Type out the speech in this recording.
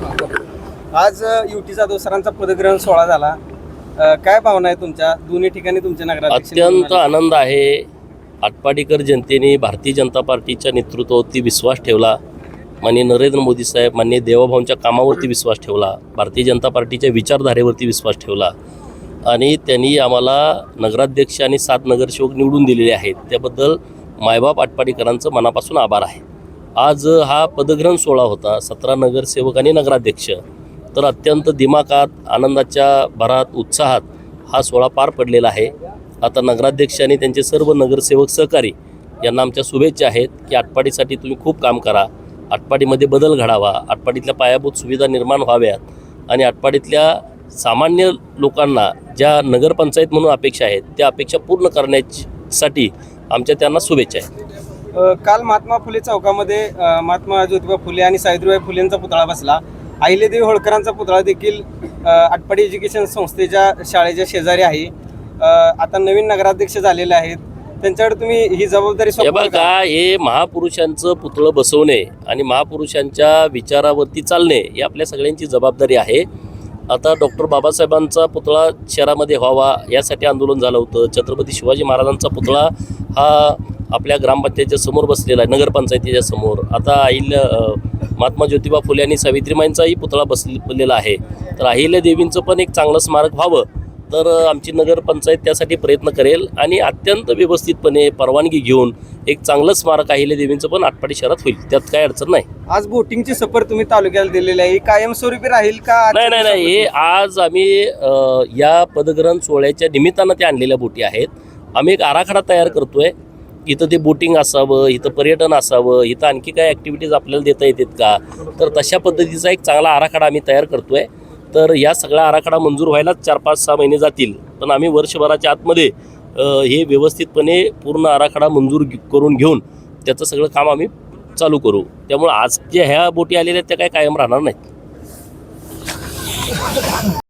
आज युटी जाधव सरांचा पदग्रहण सोहळा झाला. काय भावना आहे तुमच्या दोन्ही ठिकाणी तुमच्या नगराध्यक्ष? अत्यंत आनंद आहे. आटपाडीकर जनतेने भारतीय जनता पार्टीच्या नेतृत्वावरती विश्वास ठेवला. माननीय नरेंद्र मोदी साहेब, माननीय देवाभाऊंच्या कामावरती विश्वास ठेवला, भारतीय जनता पार्टीच्या विचारधारेवरती विश्वास ठेवला आणि त्यांनी आम्हाला नगराध्यक्ष आणि 7 नगरसेवक निवडून दिलेले आहेत. त्याबद्दल मायबाप आटपाडीकरांचं मनापासून आभार आहे. आज हा पदग्रहण सोहळा होता, 17 नगरसेवक आणि नगराध्यक्ष. तर अत्यंत दिमाखात, आनंदाच्या भरात, उत्साहात हा सोहळा पार पडलेला आहे. आता नगराध्यक्ष आणि त्यांचे सर्व नगरसेवक सहकारी यांना आमच्या शुभेच्छा आहेत की आटपाडीसाठी तुम्ही खूप काम करा, आटपाडीमध्ये बदल घडावा, आटपाडीतल्या पायाभूत सुविधा निर्माण व्हाव्यात आणि आटपाडीतल्या सामान्य लोकांना ज्या नगरपंचायत म्हणून अपेक्षा आहेत त्या अपेक्षा पूर्ण करण्यासाठी आमच्या त्यांना शुभेच्छा आहेत. काल महात्मा फुले चौकामध्ये महात्मा ज्योतिबा फुले आणि सावित्रीबाई फुलेंचा पुतळा बसला. अहिल्यादेवी होळकरांचा पुतळा देखील आटपाडी एज्युकेशन संस्थेच्या शाळेच्या शेजारी आहे. आता नवीन नगराध्यक्ष झालेले आहेत, त्यांच्याकडे तुम्ही ही जबाबदारी सोपवाल का? हे महापुरुषांचं पुतळं बसवणे आणि महापुरुषांच्या विचारावरती चालणे ही आपल्या सगळ्यांची जबाबदारी आहे. आता डॉक्टर बाबासाहेबांचा पुतळा शहरामध्ये व्हावा यासाठी आंदोलन झालं होतं. छत्रपती शिवाजी महाराजांचा पुतळा हा आपल्या ग्रामपंचायतीच्या समोर बसलेला आहे, नगरपंचायतीच्या समोर. आता महात्मा ज्योतिबा फुले आणि सावित्रीबाईंचाही पुतळा बसलेला आहे. तर अहिल्यादेवींचं पण एक चांगलं स्मारक व्हावं तर आमची नगरपंचायत त्यासाठी प्रयत्न करेल आणि अत्यंत व्यवस्थितपणे परवानगी घेऊन एक चांगलं स्मारक अहिल्यादेवींचं पण आटपाडी शहरात होईल, त्यात काही अडचण नाही. आज बोटिंगची सफर तुम्ही तालुक्याला दिलेली आहे, कायमस्वरूपी राहील का? नाही, हे आज आम्ही या पदग्रहण सोहळ्याच्या निमित्तानं ते आणलेल्या बोटी आहेत. आम्ही एक आराखडा तयार करतोय. इथं ते बोटिंग असावं, इथं पर्यटन असावं, इथं आणखी काय ॲक्टिव्हिटीज आपल्याला देता येतात का, तर तशा पद्धतीचा एक चांगला आराखडा आम्ही तयार करतोय. तर या सगळा आराखडा मंजूर व्हायलाच 4-5-6 महिने जातील, पण आम्ही वर्षभराच्या आतमध्ये हे व्यवस्थितपणे पूर्ण आराखडा मंजूर करून घेऊन त्याचं सगळं काम आम्ही चालू करू. त्यामुळे आज जे ह्या बोटी आलेल्या आहेत त्या काय कायम राहणार नाहीत.